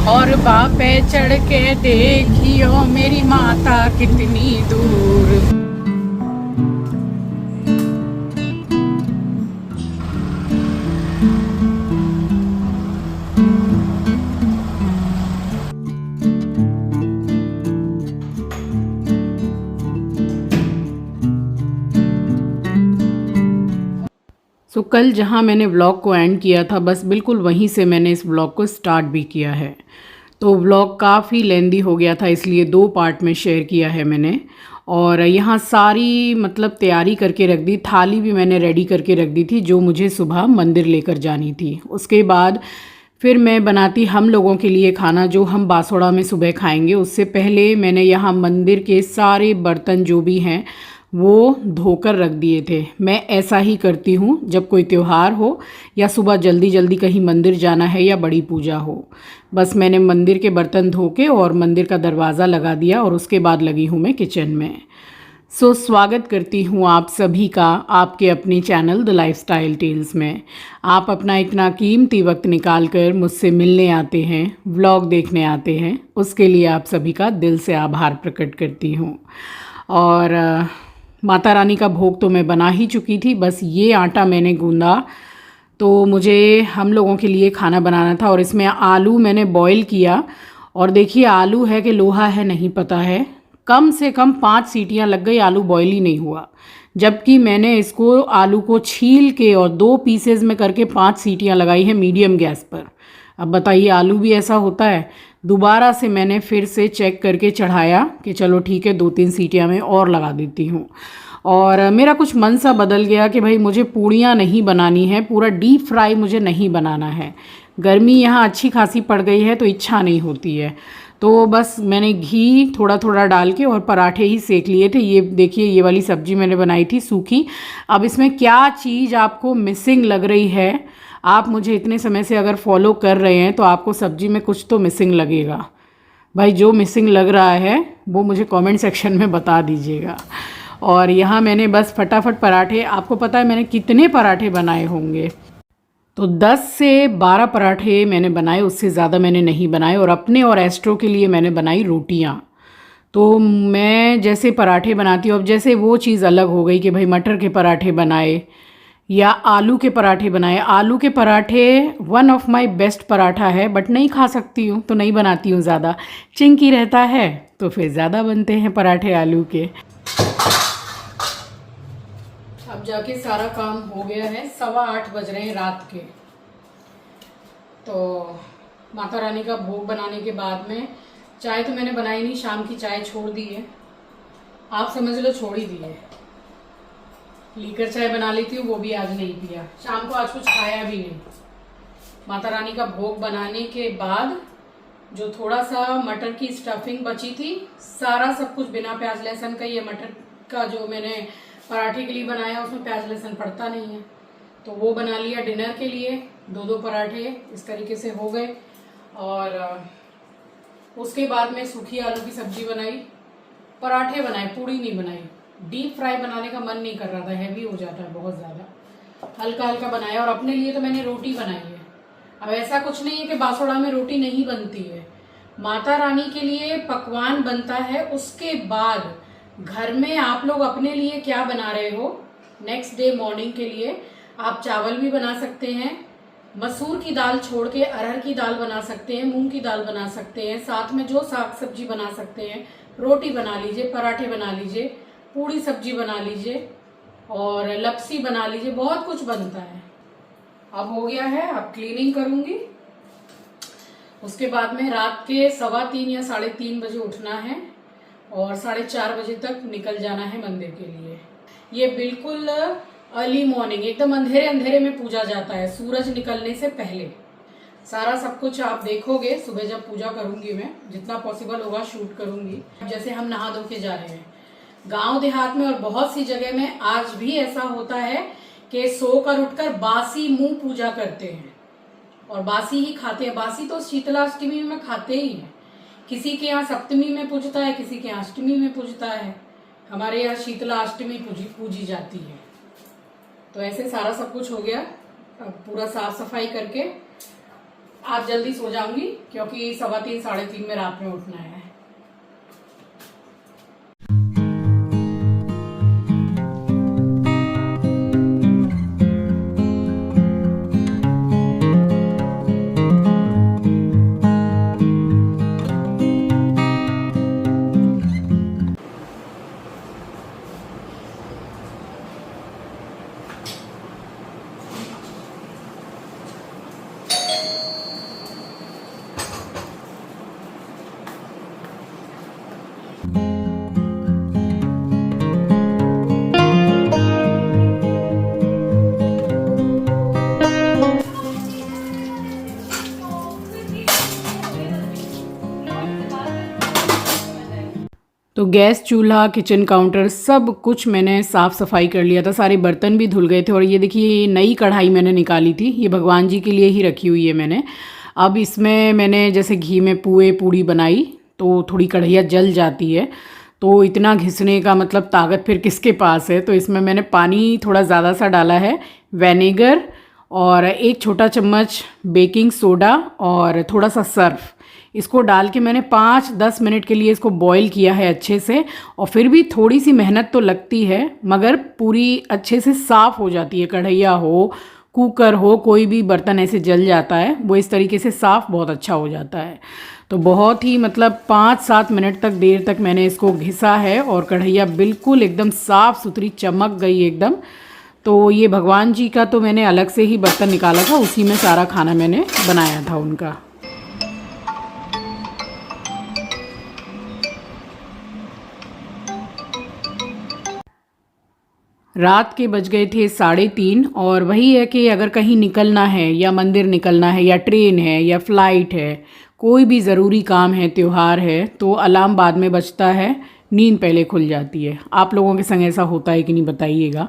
और बापे चढ़ के देखियो मेरी माता कितनी दूर। सो कल जहाँ मैंने व्लॉग को एंड किया था, बस बिल्कुल वहीं से मैंने इस व्लॉग को स्टार्ट भी किया है। तो व्लॉग काफ़ी लेंदी हो गया था, इसलिए 2 पार्ट में शेयर किया है मैंने। और यहाँ सारी मतलब तैयारी करके रख दी, थाली भी मैंने रेडी करके रख दी थी जो मुझे सुबह मंदिर लेकर जानी थी। उसके बाद फिर मैं बनाती हम लोगों के लिए खाना जो हम बासोड़ा में सुबह खाएंगे। उससे पहले मैंने यहाँ मंदिर के सारे बर्तन जो भी हैं वो धोकर रख दिए थे। मैं ऐसा ही करती हूँ जब कोई त्यौहार हो या सुबह जल्दी जल्दी कहीं मंदिर जाना है या बड़ी पूजा हो। बस मैंने मंदिर के बर्तन धो के और मंदिर का दरवाज़ा लगा दिया और उसके बाद लगी हूँ मैं किचन में। स्वागत करती हूँ आप सभी का आपके अपने चैनल द लाइफस्टाइल टेल्स में। आप अपना इतना कीमती वक्त निकाल कर मुझसे मिलने आते हैं, व्लॉग देखने आते हैं, उसके लिए आप सभी का दिल से आभार प्रकट करती हूँ। और माता रानी का भोग तो मैं बना ही चुकी थी, बस ये आटा मैंने गूंदा। तो मुझे हम लोगों के लिए खाना बनाना था और इसमें आलू मैंने बॉईल किया। और देखिए आलू है कि लोहा है नहीं पता है, कम से कम 5 सीटियां लग गई, आलू बॉईल ही नहीं हुआ। जबकि मैंने इसको आलू को छील के और 2 पीसेज में करके 5 सीटियां लगाई हैं मीडियम गैस पर। अब बताइए आलू भी ऐसा होता है। दोबारा से मैंने फिर से चेक करके चढ़ाया कि चलो ठीक है 2-3 सीटियां मैं और लगा देती हूँ। और मेरा कुछ मन सा बदल गया कि भाई मुझे पूड़ियाँ नहीं बनानी है, पूरा डीप फ्राई मुझे नहीं बनाना है। गर्मी यहाँ अच्छी खासी पड़ गई है तो इच्छा नहीं होती है। तो बस मैंने घी थोड़ा थोड़ा डाल के और पराठे ही सेक लिए थे। ये देखिए ये वाली सब्ज़ी मैंने बनाई थी सूखी। अब इसमें क्या चीज़ आपको मिसिंग लग रही है, आप मुझे इतने समय से अगर फॉलो कर रहे हैं तो आपको सब्ज़ी में कुछ तो मिसिंग लगेगा। भाई जो मिसिंग लग रहा है वो मुझे कमेंट सेक्शन में बता दीजिएगा। और यहाँ मैंने बस फटाफट पराठे, आपको पता है मैंने कितने पराठे बनाए होंगे, तो 10 से 12 पराठे मैंने बनाए, उससे ज़्यादा मैंने नहीं बनाए। और अपने और एस्ट्रो के लिए मैंने बनाई रोटियाँ। तो मैं जैसे पराठे बनाती हूँ, अब जैसे वो चीज़ अलग हो गई कि भाई मटर के पराठे बनाए या आलू के पराठे बनाए। आलू के पराठे one of my best paratha है, बट नहीं खा सकती हूँ तो नहीं बनाती हूँ ज़्यादा। चिंकी रहता है तो फिर ज़्यादा बनते हैं पराठे आलू के। अब जाके सारा काम हो गया है, 7:15 बज रहे हैं रात के। तो माता रानी का भोग बनाने के बाद में चाय तो मैंने बनाई नहीं, शाम की चाय छोड़ दी है, आप समझ लो छोड़ ही दी है। लीकर चाय बना लेती हूँ, वो भी आज नहीं पिया। शाम को आज कुछ खाया भी नहीं। माता रानी का भोग बनाने के बाद जो थोड़ा सा मटर की स्टफिंग बची थी, सारा सब कुछ बिना प्याज लहसुन का, ये मटर का जो मैंने पराठे के लिए बनाया उसमें प्याज लहसुन पड़ता नहीं है, तो वो बना लिया डिनर के लिए। 2-2 पराठे इस तरीके से हो गए। और उसके बाद में सूखी आलू की सब्जी बनाई, पराठे बनाए, पूड़ी नहीं बनाई। डीप फ्राई बनाने का मन नहीं कर रहा था, हैवी हो जाता है बहुत ज़्यादा। हल्का हल्का बनाया। और अपने लिए तो मैंने रोटी बनाई है। अब ऐसा कुछ नहीं है कि बासोड़ा में रोटी नहीं बनती है, माता रानी के लिए पकवान बनता है। उसके बाद घर में आप लोग अपने लिए क्या बना रहे हो, नेक्स्ट डे मॉर्निंग के लिए आप चावल भी बना सकते हैं, मसूर की दाल छोड़ के अरहर की दाल बना सकते हैं, मूंग की दाल बना सकते हैं, साथ में जो साग सब्जी बना सकते हैं, रोटी बना लीजिए, पराठे बना लीजिए, पूड़ी सब्जी बना लीजिए और लपसी बना लीजिए, बहुत कुछ बनता है। अब हो गया है, अब क्लीनिंग करूंगी। उसके बाद में रात के 3:15 या 3:30 बजे उठना है और 4:30 बजे तक निकल जाना है मंदिर के लिए। ये बिल्कुल अर्ली मॉर्निंग, एकदम अंधेरे अंधेरे में पूजा जाता है, सूरज निकलने से पहले। सारा सब कुछ आप देखोगे सुबह जब पूजा करूंगी, मैं जितना पॉसिबल होगा शूट करूंगी। जैसे हम नहा धो के जा रहे हैं गांव देहात में और बहुत सी जगह में आज भी ऐसा होता है कि सोकर उठकर बासी मुंह पूजा करते हैं और बासी ही खाते हैं। बासी तो शीतलाष्टमी में खाते ही हैं। किसी के यहाँ सप्तमी में पूजता है, किसी के यहाँ अष्टमी में पूजता है। हमारे यहाँ शीतलाष्टमी पूजी जाती है। तो ऐसे सारा सब कुछ हो गया। अब पूरा साफ सफाई करके आज जल्दी सो जाऊंगी क्योंकि 3:15 3:30 में रात में उठना है। तो गैस चूल्हा किचन काउंटर सब कुछ मैंने साफ़ सफाई कर लिया था, सारे बर्तन भी धुल गए थे। और ये देखिए ये नई कढ़ाई मैंने निकाली थी, ये भगवान जी के लिए ही रखी हुई है मैंने। अब इसमें मैंने जैसे घी में पुए पूड़ी बनाई तो थोड़ी कढ़ैया जल जाती है, तो इतना घिसने का मतलब ताकत फिर किसके पास है। तो इसमें मैंने पानी थोड़ा ज़्यादा सा डाला है, विनेगर और 1 छोटा चम्मच बेकिंग सोडा और थोड़ा सा सर्फ, इसको डाल के मैंने 5-10 मिनट के लिए इसको बॉईल किया है अच्छे से। और फिर भी थोड़ी सी मेहनत तो लगती है, मगर पूरी अच्छे से साफ़ हो जाती है। कढ़ैया हो, कुकर हो, कोई भी बर्तन ऐसे जल जाता है वो इस तरीके से साफ़ बहुत अच्छा हो जाता है। तो बहुत ही मतलब 5-7 मिनट तक देर तक मैंने इसको घिसा है और कढ़ैया बिल्कुल एकदम साफ़ सुथरी चमक गई एकदम। तो ये भगवान जी का तो मैंने अलग से ही बर्तन निकाला था, उसी में सारा खाना मैंने बनाया था उनका। रात के बज गए थे 3:30 और वही है कि अगर कहीं निकलना है या मंदिर निकलना है या ट्रेन है या फ्लाइट है, कोई भी ज़रूरी काम है, त्यौहार है, तो अलार्म बाद में बजता है, नींद पहले खुल जाती है। आप लोगों के संग ऐसा होता है कि नहीं बताइएगा।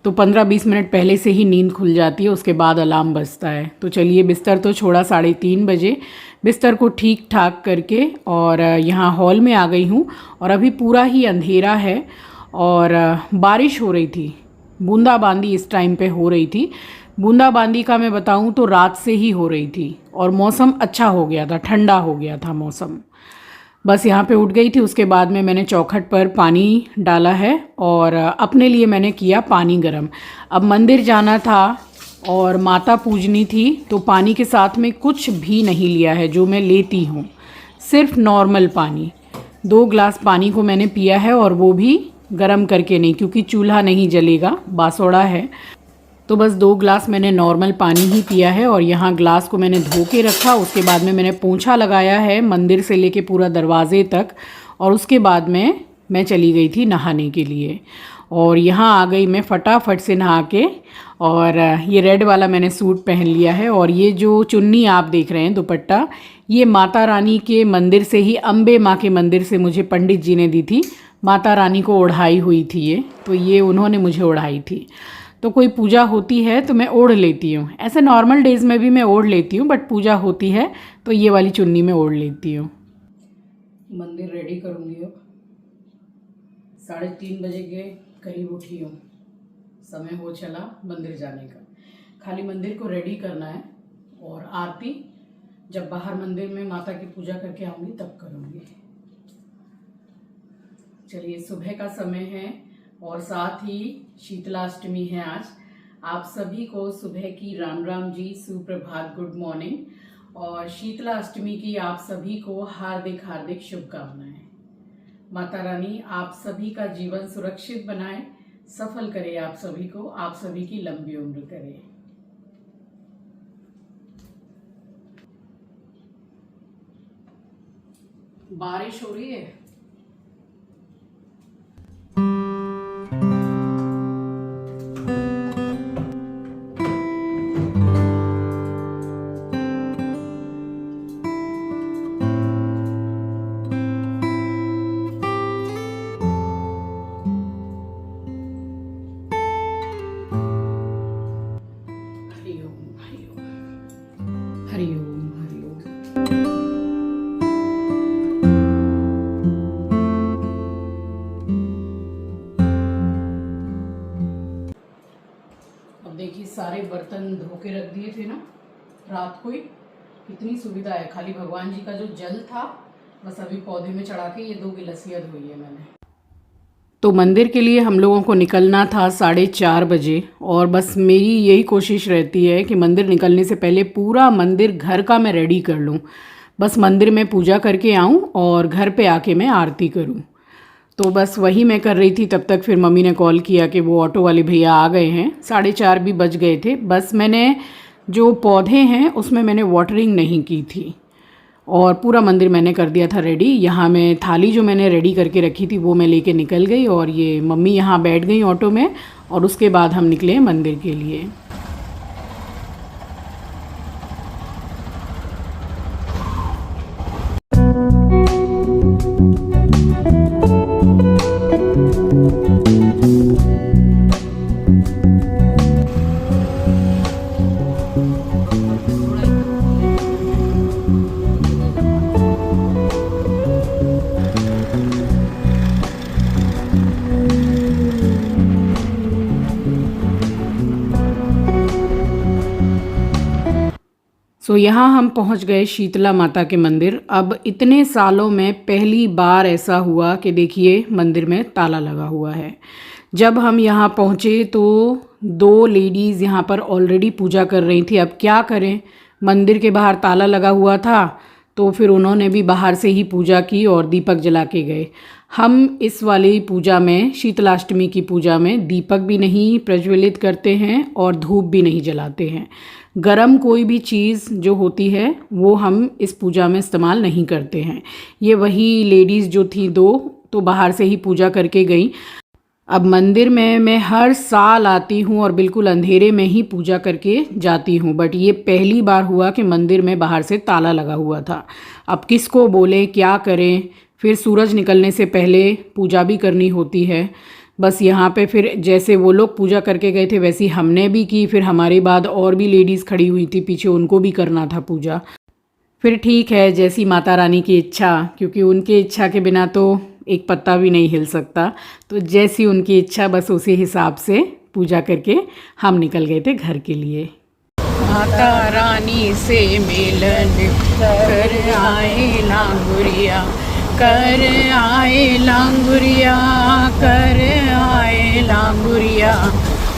तो 15-20 मिनट पहले से ही नींद खुल जाती है, उसके बाद अलार्म बजता है। तो चलिए बिस्तर तो छोड़ा 3:30 बजे, बिस्तर को ठीक ठाक करके और यहाँ हॉल में आ गई हूँ। और अभी पूरा ही अंधेरा है और बारिश हो रही थी, बूंदाबांदी इस टाइम पे हो रही थी। बूंदाबांदी का मैं बताऊं तो रात से ही हो रही थी और मौसम अच्छा हो गया था, ठंडा हो गया था मौसम। बस यहाँ पे उठ गई थी, उसके बाद में मैंने चौखट पर पानी डाला है और अपने लिए मैंने किया पानी गरम। अब मंदिर जाना था और माता पूजनी थी, तो पानी के साथ में कुछ भी नहीं लिया है जो मैं लेती हूँ, सिर्फ नॉर्मल पानी। 2 गिलास पानी को मैंने पिया है और वो भी गरम करके नहीं, क्योंकि चूल्हा नहीं जलेगा, बासोड़ा है। तो बस 2 गिलास मैंने नॉर्मल पानी ही पिया है। और यहाँ ग्लास को मैंने धो के रखा, उसके बाद में मैंने पोंछा लगाया है मंदिर से लेके पूरा दरवाजे तक। और उसके बाद में मैं चली गई थी नहाने के लिए और यहाँ आ गई मैं फटाफट से नहा के। और ये रेड वाला मैंने सूट पहन लिया है और ये जो चुन्नी आप देख रहे हैं दुपट्टा, ये माता रानी के मंदिर से ही, अम्बे माँ के मंदिर से मुझे पंडित जी ने दी थी। माता रानी को ओढ़ाई हुई थी ये, तो ये उन्होंने मुझे ओढ़ाई थी। तो कोई पूजा होती है तो मैं ओढ़ लेती हूँ, ऐसे नॉर्मल डेज़ में भी मैं ओढ़ लेती हूँ, बट पूजा होती है तो ये वाली चुन्नी मैं ओढ़ लेती हूँ। मंदिर रेडी करूँगी अब, 3:30 बजे के करीब उठी हूँ, समय हो चला मंदिर जाने का। खाली मंदिर को रेडी करना है और आरती जब बाहर मंदिर में माता की पूजा करके आऊँगी तब करूँगी। चलिए सुबह का समय है और साथ ही शीतलाष्टमी है आज। आप सभी को सुबह की राम राम जी, सुप्रभात, गुड मॉर्निंग। और शीतलाष्टमी की आप सभी को हार्दिक हार्दिक शुभकामनाएं। माता रानी आप सभी का जीवन सुरक्षित बनाए, सफल करे आप सभी को, आप सभी की लंबी उम्र करे। बारिश हो रही है। देखिए सारे बर्तन धो के रख दिए थे ना रात को ही, कितनी सुविधा है। खाली भगवान जी का जो जल था बस अभी पौधे में चढ़ा के ये 2 गिलसियाँ धोई है मैंने। तो मंदिर के लिए हम लोगों को निकलना था 4:30 बजे, और बस मेरी यही कोशिश रहती है कि मंदिर निकलने से पहले पूरा मंदिर घर का मैं रेडी कर लूँ। बस मंदिर में पूजा करके आऊँ और घर पे आके मैं आरती करूँ। तो बस वही मैं कर रही थी। तब तक फिर मम्मी ने कॉल किया कि वो ऑटो वाले भैया आ गए हैं। 4:30 भी बज गए थे। बस मैंने जो पौधे हैं उसमें मैंने वाटरिंग नहीं की थी और पूरा मंदिर मैंने कर दिया था रेडी। यहाँ मैं थाली जो मैंने रेडी करके रखी थी वो मैं लेके निकल गई, और ये मम्मी यहाँ बैठ गई ऑटो में, और उसके बाद हम निकले मंदिर के लिए। तो यहाँ हम पहुँच गए शीतला माता के मंदिर। अब इतने सालों में पहली बार ऐसा हुआ कि देखिए मंदिर में ताला लगा हुआ है। जब हम यहाँ पहुँचे तो 2 लेडीज़ यहाँ पर ऑलरेडी पूजा कर रही थी। अब क्या करें, मंदिर के बाहर ताला लगा हुआ था, तो फिर उन्होंने भी बाहर से ही पूजा की और दीपक जला के गए। हम इस वाली पूजा में, शीतलाष्टमी की पूजा में, दीपक भी नहीं प्रज्वलित करते हैं और धूप भी नहीं जलाते हैं। गरम कोई भी चीज़ जो होती है वो हम इस पूजा में इस्तेमाल नहीं करते हैं। ये वही लेडीज़ जो थी 2 तो बाहर से ही पूजा करके गई। अब मंदिर में मैं हर साल आती हूँ और बिल्कुल अंधेरे में ही पूजा करके जाती हूँ, बट ये पहली बार हुआ कि मंदिर में बाहर से ताला लगा हुआ था। अब किसको बोले, क्या करें, फिर सूरज निकलने से पहले पूजा भी करनी होती है। बस यहाँ पे फिर जैसे वो लोग पूजा करके गए थे वैसे हमने भी की। फिर हमारे बाद और भी लेडीज़ खड़ी हुई थी पीछे, उनको भी करना था पूजा। फिर ठीक है, जैसी माता रानी की इच्छा, क्योंकि उनकी इच्छा के बिना तो एक पत्ता भी नहीं हिल सकता। तो जैसी उनकी इच्छा बस उसी हिसाब से पूजा करके हम निकल गए थे घर के लिए। माता रानी से मिलन कर आए लांगुरिया, कर आए लांगुरिया, कर आए लांगुरिया,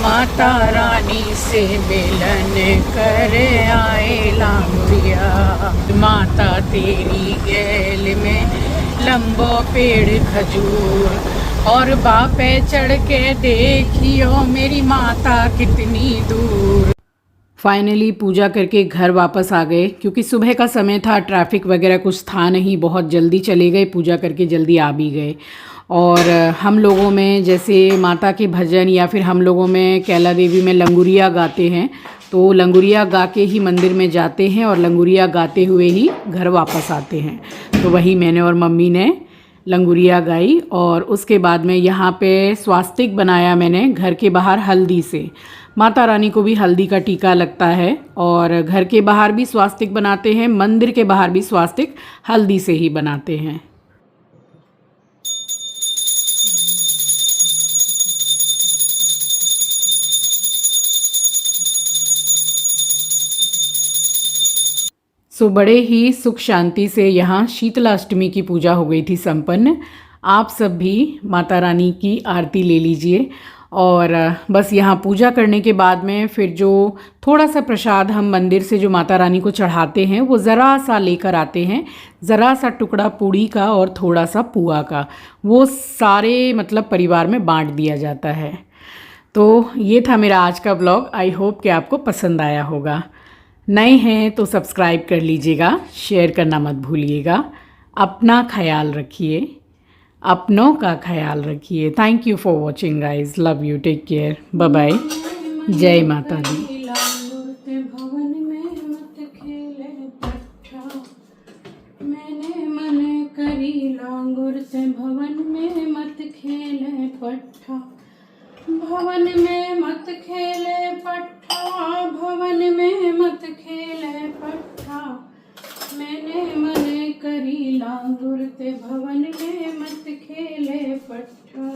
माता रानी से मिलन कर आए लांगुरिया। माता तेरी गैल में लंबो पेड़ खजूर, और बापे चढ़ के देखियो मेरी माता कितनी दूर। फाइनली पूजा करके घर वापस आ गए, क्योंकि सुबह का समय था, ट्रैफिक वगैरह कुछ था नहीं, बहुत जल्दी चले गए, पूजा करके जल्दी आ भी गए। और हम लोगों में जैसे माता के भजन या फिर हम लोगों में कैला देवी में लंगुरिया गाते हैं, तो लंगुरिया गा के ही मंदिर में जाते हैं और लंगुरिया गाते हुए ही घर वापस आते हैं। तो वही मैंने और मम्मी ने लंगुरिया गाई, और उसके बाद में यहाँ पे स्वास्तिक बनाया मैंने घर के बाहर हल्दी से। माता रानी को भी हल्दी का टीका लगता है, और घर के बाहर भी स्वास्तिक बनाते हैं, मंदिर के बाहर भी स्वास्तिक हल्दी से ही बनाते हैं। सो बड़े ही सुख शांति से यहाँ शीतलाष्टमी की पूजा हो गई थी संपन्न। आप सब भी माता रानी की आरती ले लीजिए। और बस यहाँ पूजा करने के बाद में फिर जो थोड़ा सा प्रसाद हम मंदिर से जो माता रानी को चढ़ाते हैं वो ज़रा सा लेकर आते हैं, ज़रा सा टुकड़ा पूड़ी का और थोड़ा सा पुआ का, वो सारे मतलब परिवार में बांट दिया जाता है। तो ये था मेरा आज का ब्लॉग। आई होप कि आपको पसंद आया होगा। नए हैं तो सब्सक्राइब कर लीजिएगा, शेयर करना मत भूलिएगा। अपना ख्याल रखिए, अपनों का ख्याल रखिए। Thank you for watching guys, love you, take care, bye bye, जय माता दी। मैंने मन करी लांगुर से भवन में मत खेले पट्ठा, भवन में मत खेले पट्ठा, भवन में मत खेले पट्ठा। मैंने मन करी लांगुर ते भवन में मत खेले पट्ठा।